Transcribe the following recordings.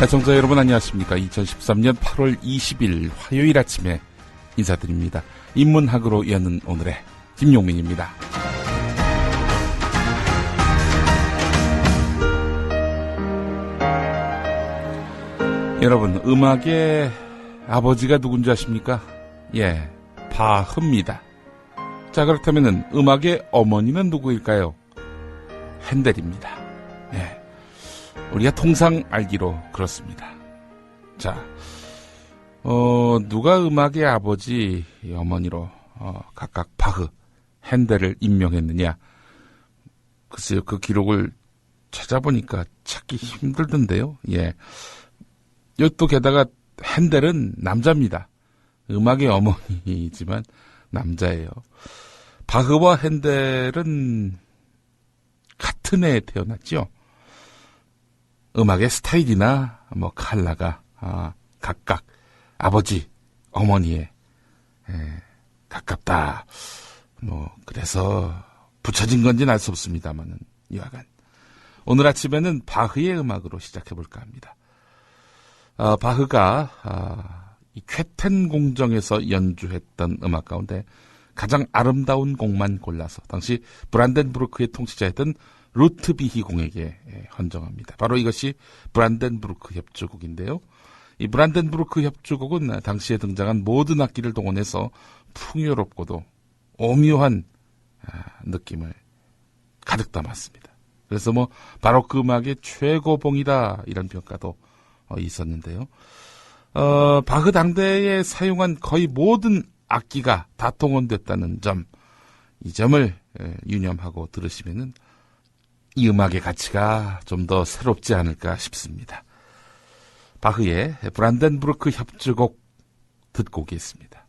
애청자 여러분 안녕하십니까. 2013년 8월 20일 화요일 아침에 인사드립니다. 인문학으로 여는 오늘의 김용민입니다. 여러분, 음악의 아버지가 누군지 아십니까? 예, 바흐입니다. 자, 그렇다면 음악의 어머니는 누구일까요? 핸델입니다. 예. 우리가 통상 알기로 그렇습니다. 자, 누가 음악의 아버지, 어머니로 각각 바흐, 핸델을 임명했느냐? 글쎄요, 그 기록을 찾아보니까 찾기 힘들던데요. 예. 또 게다가 핸델은 남자입니다. 음악의 어머니이지만 남자예요. 바흐와 핸델은 같은 해에 태어났죠. 음악의 스타일이나 컬러가 각각 아버지, 어머니에 가깝다. 그래서 붙여진 건지는 알 수 없습니다만은 여하간 오늘 아침에는 바흐의 음악으로 시작해 볼까 합니다. 바흐가 이 쾌텐 공정에서 연주했던 음악 가운데 가장 아름다운 곡만 골라서 당시 브란덴부르크의 통치자였던 루트비히 공에게 헌정합니다. 바로 이것이 브란덴부르크 협주곡인데요. 이 브란덴부르크 협주곡은 당시에 등장한 모든 악기를 동원해서 풍요롭고도 오묘한 느낌을 가득 담았습니다. 그래서 바로크 음악의 최고봉이다 이런 평가도 있었는데요. 바흐 당대에 사용한 거의 모든 악기가 다 동원됐다는 점, 이 점을 유념하고 들으시면은 이 음악의 가치가 좀 더 새롭지 않을까 싶습니다. 바흐의 브란덴부르크 협주곡 듣고 오겠습니다.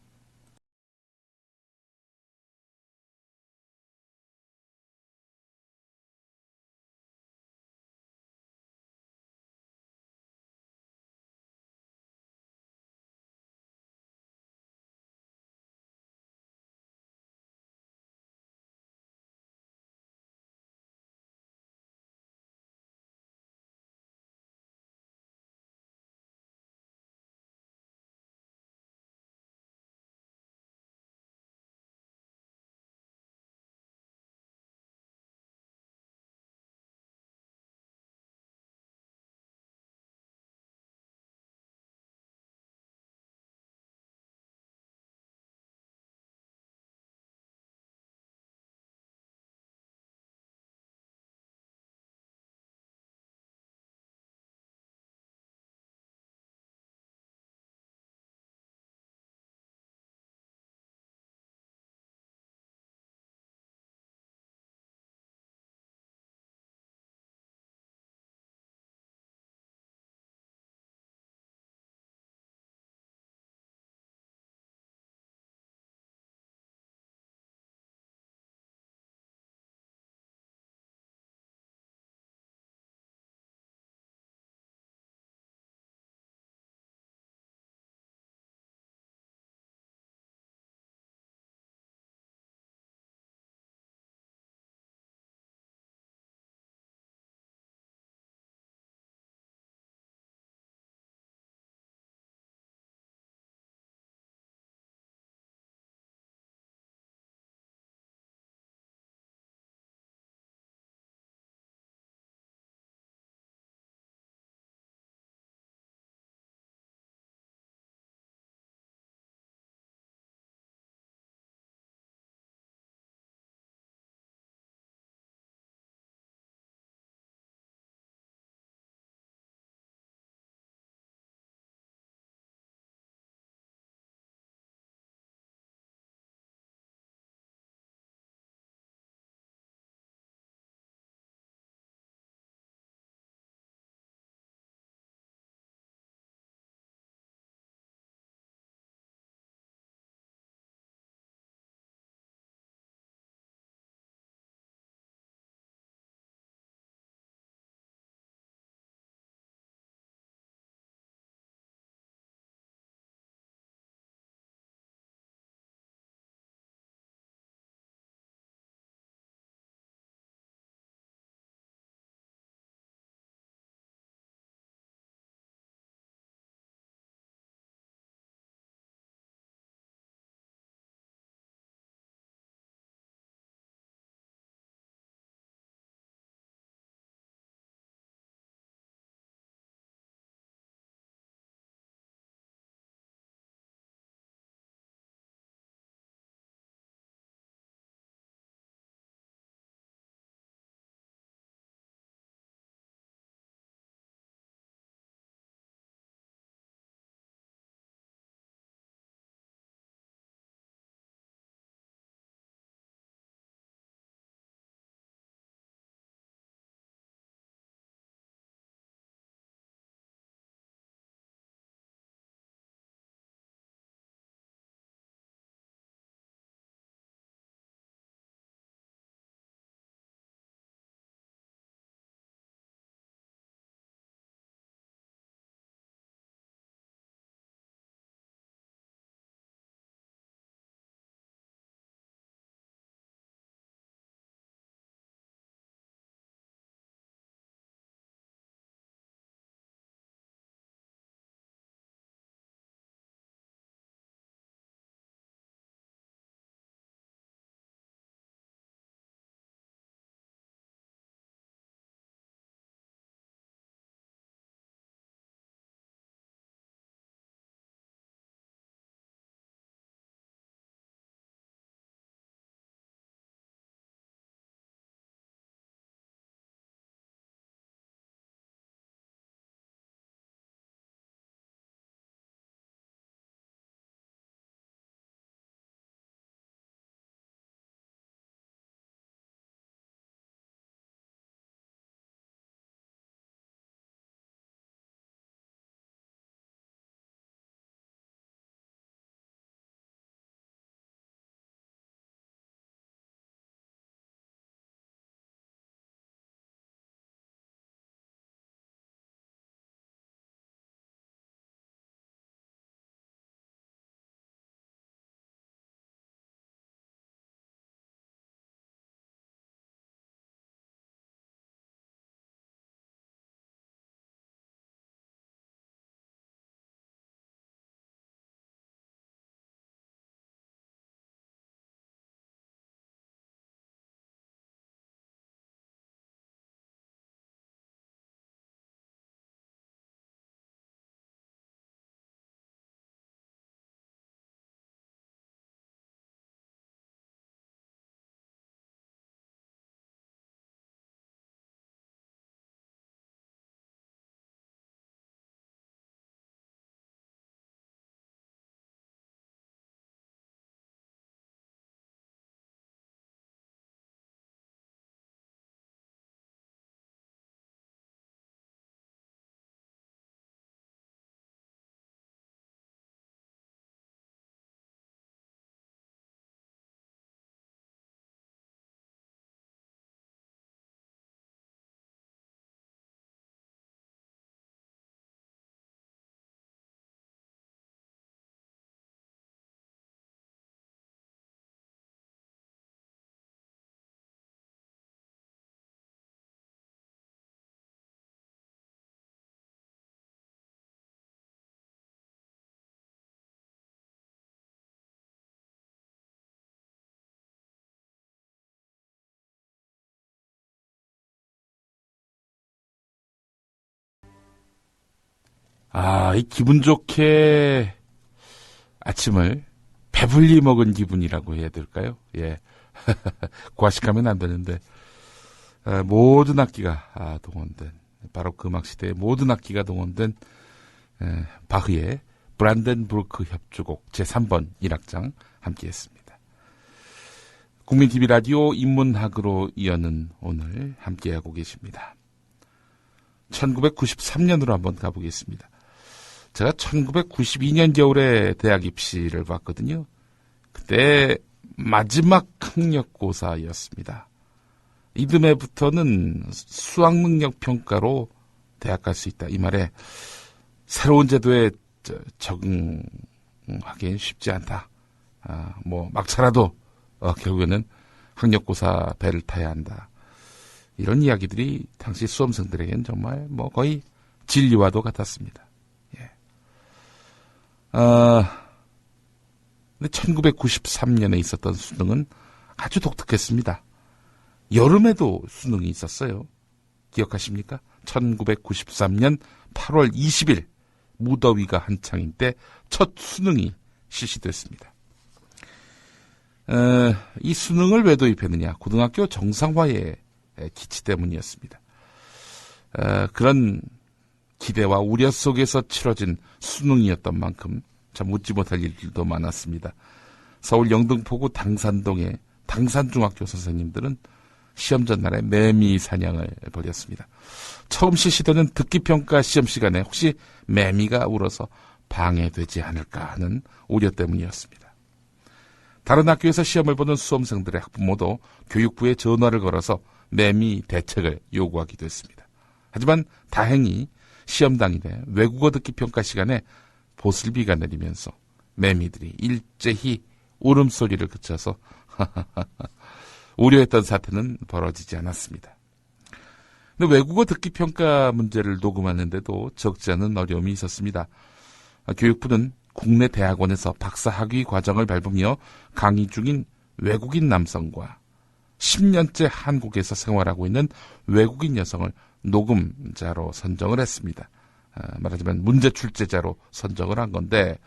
이 기분 좋게 아침을 배불리 먹은 기분이라고 해야 될까요? 예. 과식하면 안 되는데, 모든 악기가 동원된, 바로 그 음악 시대의 모든 악기가 동원된 바흐의 브란덴부르크 협주곡 제3번 1악장 함께 했습니다. 국민TV 라디오 인문학으로 이어는 오늘 함께하고 계십니다. 1993년으로 한번 가보겠습니다. 제가 1992년 겨울에 대학 입시를 봤거든요. 그때 마지막 학력고사였습니다. 이듬해부터는 수학 능력 평가로 대학 갈 수 있다. 이 말에 새로운 제도에 적응하기엔 쉽지 않다. 막차라도 결국에는 학력고사 배를 타야 한다. 이런 이야기들이 당시 수험생들에겐 정말 거의 진리와도 같았습니다. 예. 근데 1993년에 있었던 수능은 아주 독특했습니다. 여름에도 수능이 있었어요. 기억하십니까? 1993년 8월 20일 무더위가 한창인 때 첫 수능이 실시됐습니다. 이 수능을 왜 도입했느냐? 고등학교 정상화의 기치 때문이었습니다. 그런 기대와 우려 속에서 치러진 수능이었던 만큼 참 웃지 못할 일들도 많았습니다. 서울 영등포구 당산동의 당산중학교 선생님들은 시험 전날에 매미 사냥을 벌였습니다. 처음 실시되는 듣기평가 시험 시간에 혹시 매미가 울어서 방해되지 않을까 하는 우려 때문이었습니다. 다른 학교에서 시험을 보는 수험생들의 학부모도 교육부에 전화를 걸어서 매미 대책을 요구하기도 했습니다. 하지만 다행히 시험 당일에 외국어 듣기 평가 시간에 보슬비가 내리면서 매미들이 일제히 울음소리를 그쳐서 우려했던 사태는 벌어지지 않았습니다. 근데 외국어 듣기 평가 문제를 녹음하는데도 적지 않은 어려움이 있었습니다. 교육부는 국내 대학원에서 박사 학위 과정을 밟으며 강의 중인 외국인 남성과 10년째 한국에서 생활하고 있는 외국인 여성을 녹음자로 선정을 했습니다. 말하자면 문제 출제자로 선정을 한 건데,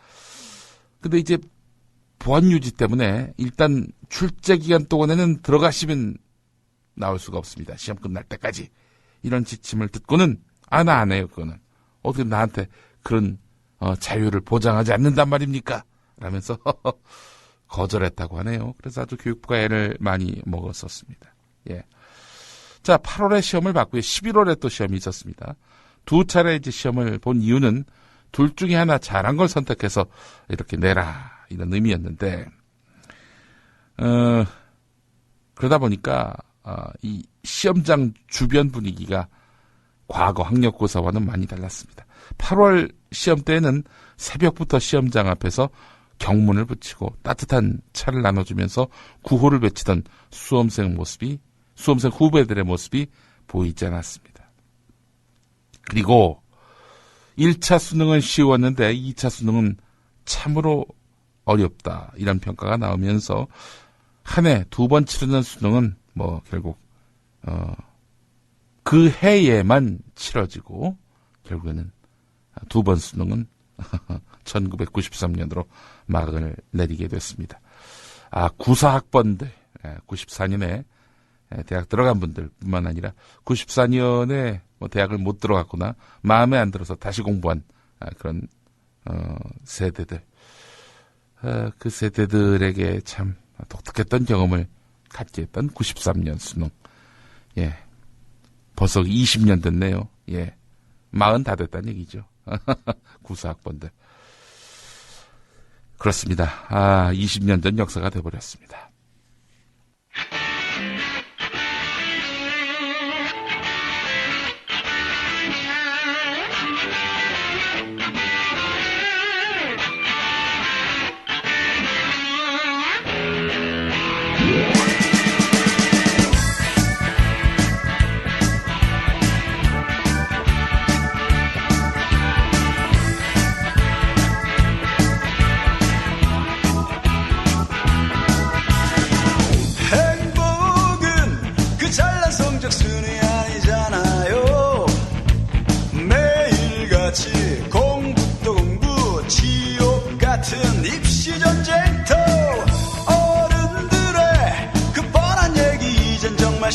근데 이제 보안 유지 때문에 일단 출제 기간 동안에는 들어가시면 나올 수가 없습니다. 시험 끝날 때까지. 이런 지침을 듣고는 나 안 해요. 그거는 어떻게 나한테 그런 자유를 보장하지 않는단 말입니까? 라면서 거절했다고 하네요. 그래서 아주 교육부가 애를 많이 먹었었습니다. 예. 자, 8월에 시험을 받고요. 11월에 또 시험이 있었습니다. 두 차례 이제 시험을 본 이유는 둘 중에 하나 잘한 걸 선택해서 이렇게 내라, 이런 의미였는데, 그러다 보니까 이 시험장 주변 분위기가 과거 학력고사와는 많이 달랐습니다. 8월 시험 때에는 새벽부터 시험장 앞에서 경문을 붙이고 따뜻한 차를 나눠주면서 구호를 외치던 수험생 후배들의 모습이 보이지 않았습니다. 그리고 1차 수능은 쉬웠는데 2차 수능은 참으로 어렵다, 이런 평가가 나오면서 한 해 2번 치르는 수능은 결국 그 해에만 치러지고 결국에는 2번 수능은 1993년으로 막을 내리게 됐습니다. 94학번들, 94년에 대학 들어간 분들 뿐만 아니라 94년에 대학을 못 들어갔거나 마음에 안 들어서 다시 공부한 그런 세대들, 그 세대들에게 참 독특했던 경험을 갖게 했던 93년 수능. 예, 벌써 20년 됐네요. 예, 40 다 됐다는 얘기죠. 94학번들. 그렇습니다. 20년 전 역사가 돼버렸습니다.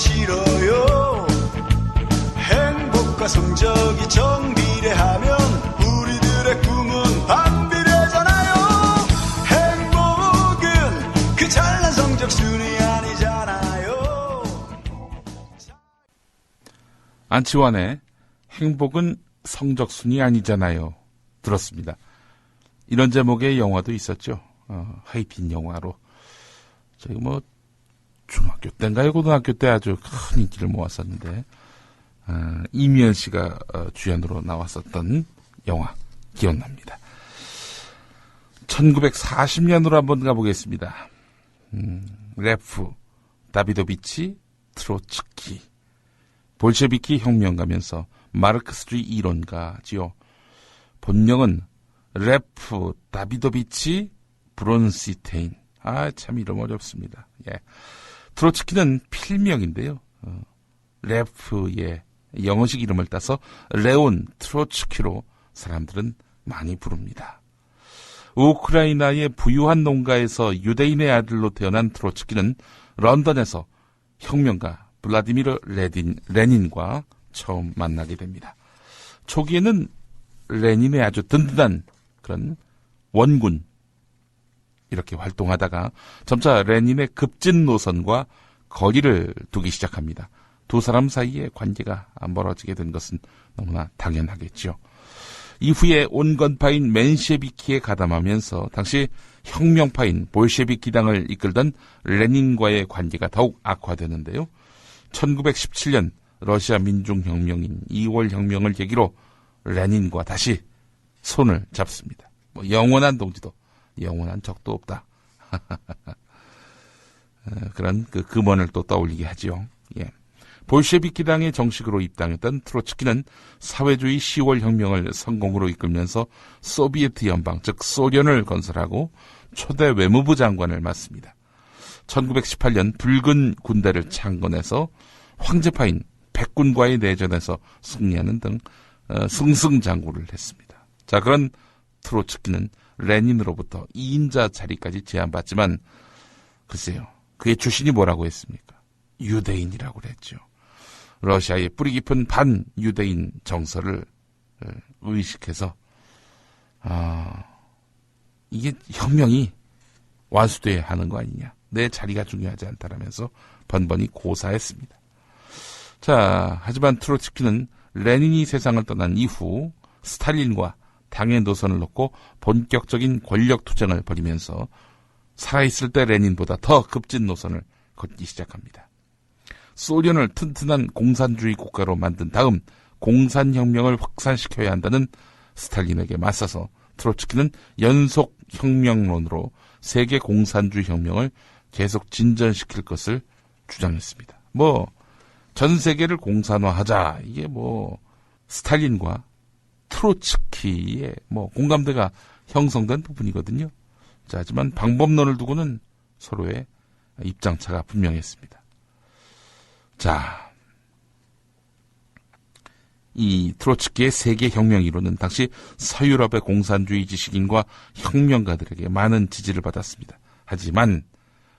싫어요. 행복과 성적이 정비례하면 우리들의 꿈은 반비례잖아요. 행복은 그 잘난 성적 순위 아니잖아요. 안치환의 행복은 성적순이 아니잖아요. 들었습니다. 이런 제목의 영화도 있었죠. 하이틴 영화로. 저희 중학교 때인가요? 고등학교 때 아주 큰 인기를 모았었는데, 이미연 씨가 주연으로 나왔었던 영화 기억납니다. 1940년으로 한번 가보겠습니다. 레프, 다비도비치, 트로츠키. 볼셰비키 혁명가면서 마르크스주의 이론가지요. 본명은 레프 다비도비치 브론시테인. 참 이름 어렵습니다. 예. 트로츠키는 필명인데요. 레프의 영어식 이름을 따서 레온 트로츠키로 사람들은 많이 부릅니다. 우크라이나의 부유한 농가에서 유대인의 아들로 태어난 트로츠키는 런던에서 혁명가 블라디미르 레닌과 처음 만나게 됩니다. 초기에는 레닌의 아주 든든한 그런 원군 이렇게 활동하다가 점차 레닌의 급진 노선과 거리를 두기 시작합니다. 두 사람 사이의 관계가 멀어지게 된 것은 너무나 당연하겠죠. 이후에 온건파인 맨셰비키에 가담하면서 당시 혁명파인 볼셰비키당을 이끌던 레닌과의 관계가 더욱 악화되는데요. 1917년 러시아 민중혁명인 2월 혁명을 계기로 레닌과 다시 손을 잡습니다. 영원한 동지도 영원한 적도 없다. 그런 그 금원을 또 떠올리게 하죠. 예. 볼셰비키당에 정식으로 입당했던 트로츠키는 사회주의 10월 혁명을 성공으로 이끌면서 소비에트 연방, 즉 소련을 건설하고 초대 외무부 장관을 맡습니다. 1918년 붉은 군대를 창건해서 황제파인 백군과의 내전에서 승리하는 등 승승장구를 했습니다. 자, 그런 트로츠키는 레닌으로부터 2인자 자리까지 제안받지만 글쎄요, 그의 출신이 뭐라고 했습니까? 유대인이라고 그랬죠. 러시아의 뿌리 깊은 반유대인 정서를 의식해서 이게 혁명이 완수돼야 하는 거 아니냐, 내 자리가 중요하지 않다라면서 번번이 고사했습니다. 자, 하지만 트로츠키는 레닌이 세상을 떠난 이후 스탈린과 당의 노선을 놓고 본격적인 권력 투쟁을 벌이면서 살아있을 때 레닌보다 더 급진 노선을 걷기 시작합니다. 소련을 튼튼한 공산주의 국가로 만든 다음 공산혁명을 확산시켜야 한다는 스탈린에게 맞서서 트로츠키는 연속 혁명론으로 세계 공산주의 혁명을 계속 진전시킬 것을 주장했습니다. 전 세계를 공산화하자, 이게 스탈린과 트로츠키의 공감대가 형성된 부분이거든요. 자, 하지만 방법론을 두고는 서로의 입장차가 분명했습니다. 자, 이 트로츠키의 세계혁명 이론은 당시 서유럽의 공산주의 지식인과 혁명가들에게 많은 지지를 받았습니다. 하지만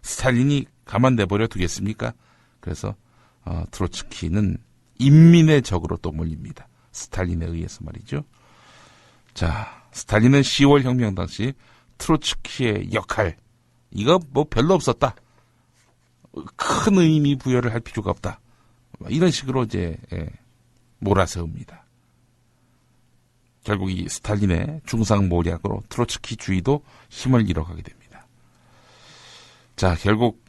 스탈린이 가만 내버려 두겠습니까? 그래서 트로츠키는 인민의 적으로 또 몰립니다. 스탈린에 의해서 말이죠. 자, 스탈린은 10월 혁명 당시 트로츠키의 역할, 이거 별로 없었다, 큰 의미 부여를 할 필요가 없다, 이런 식으로 이제 몰아세웁니다. 결국 이 스탈린의 중상모략으로 트로츠키주의도 힘을 잃어가게 됩니다. 자, 결국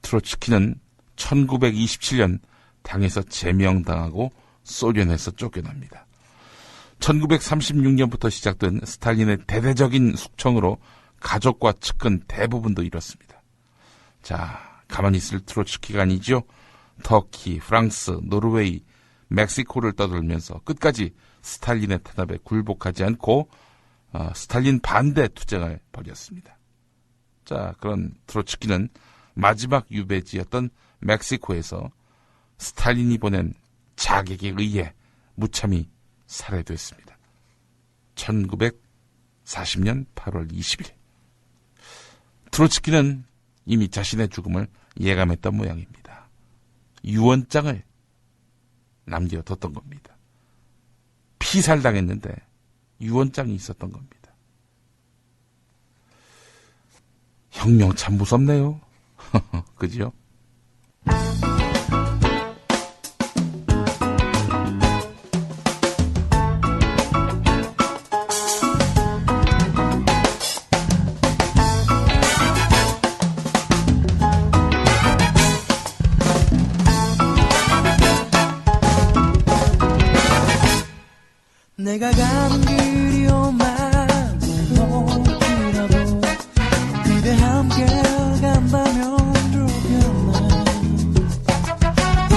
트로츠키는 1927년 당에서 제명당하고 소련에서 쫓겨납니다. 1936년부터 시작된 스탈린의 대대적인 숙청으로 가족과 측근 대부분도 잃었습니다. 자, 가만히 있을 트로츠키가 아니죠. 터키, 프랑스, 노르웨이, 멕시코를 떠돌면서 끝까지 스탈린의 탄압에 굴복하지 않고 스탈린 반대 투쟁을 벌였습니다. 자, 그런 트로츠키는 마지막 유배지였던 멕시코에서 스탈린이 보낸 자객에 의해 무참히 살해됐습니다. 1940년 8월 20일. 트로츠키는 이미 자신의 죽음을 예감했던 모양입니다. 유언장을 남겨뒀던 겁니다. 피살당했는데 유언장이 있었던 겁니다. 혁명 참 무섭네요. 그죠? 내가 가는 길이 오만 멀지라도 그대 함께 간다면 좋겠네.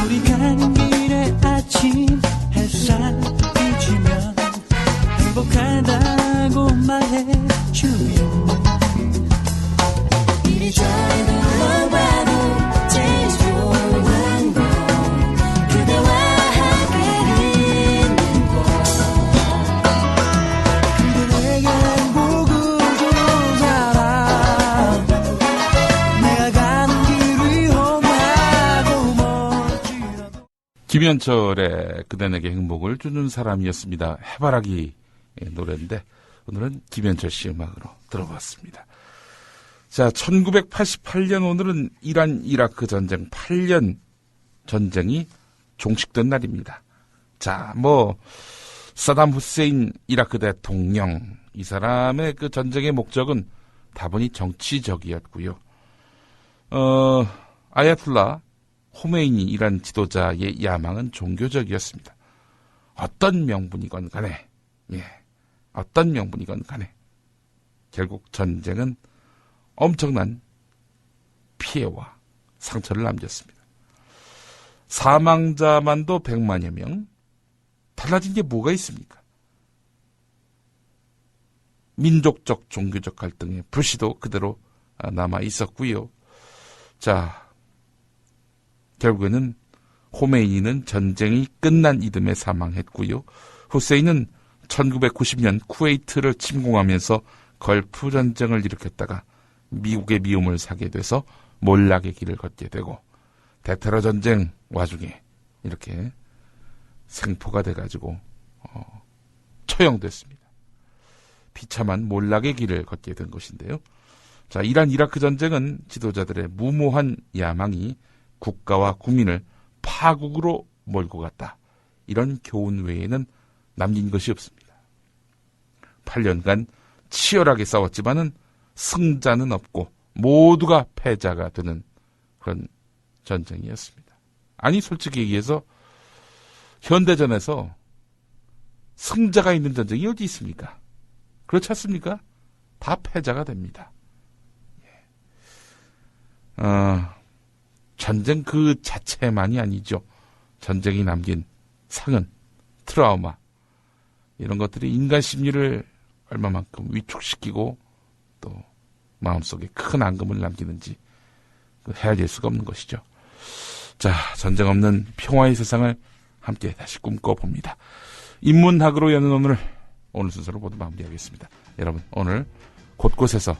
우리 가는 길에 아침 햇살 비치면 행복하다고 말해주면 이리저리 둘러봐도 제일 좋은 건 그대와 김현철의 그대 내게 행복을 주는 사람이었습니다. 해바라기 노래인데 오늘은 김현철 씨 음악으로 들어봤습니다. 자, 1988년 오늘은 이란 이라크 전쟁 8년 전쟁이 종식된 날입니다. 자, 사담 후세인 이라크 대통령, 이 사람의 그 전쟁의 목적은 다분히 정치적이었고요. 아야툴라 호메이니 이란 지도자의 야망은 종교적이었습니다. 어떤 명분이건 간에, 어떤 명분이건 간에 결국 전쟁은 엄청난 피해와 상처를 남겼습니다. 사망자만도 100만여 명. 달라진 게 뭐가 있습니까? 민족적, 종교적 갈등의 불씨도 그대로 남아 있었고요. 자, 결국에는 호메이니는 전쟁이 끝난 이듬해 사망했고요. 후세인은 1990년 쿠웨이트를 침공하면서 걸프 전쟁을 일으켰다가 미국의 미움을 사게 돼서 몰락의 길을 걷게 되고 대테러 전쟁 와중에 이렇게 생포가 돼가지고 처형됐습니다. 비참한 몰락의 길을 걷게 된 것인데요. 자, 이란 이라크 전쟁은 지도자들의 무모한 야망이 국가와 국민을 파국으로 몰고 갔다. 이런 교훈 외에는 남긴 것이 없습니다. 8년간 치열하게 싸웠지만은 승자는 없고 모두가 패자가 되는 그런 전쟁이었습니다. 아니, 솔직히 얘기해서 현대전에서 승자가 있는 전쟁이 어디 있습니까? 그렇지 않습니까? 다 패자가 됩니다. 전쟁 그 자체만이 아니죠. 전쟁이 남긴 상흔, 트라우마, 이런 것들이 인간 심리를 얼마만큼 위축시키고 또 마음속에 큰 앙금을 남기는지 헤아릴 수가 없는 것이죠. 자, 전쟁 없는 평화의 세상을 함께 다시 꿈꿔봅니다. 인문학으로 여는 오늘 순서를 모두 마무리하겠습니다. 여러분, 오늘 곳곳에서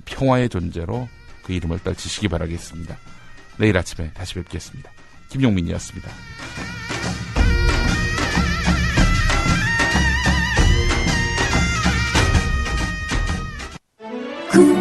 평화의 존재로 그 이름을 떨치시기 바라겠습니다. 내일 아침에 다시 뵙겠습니다. 김용민이었습니다. 그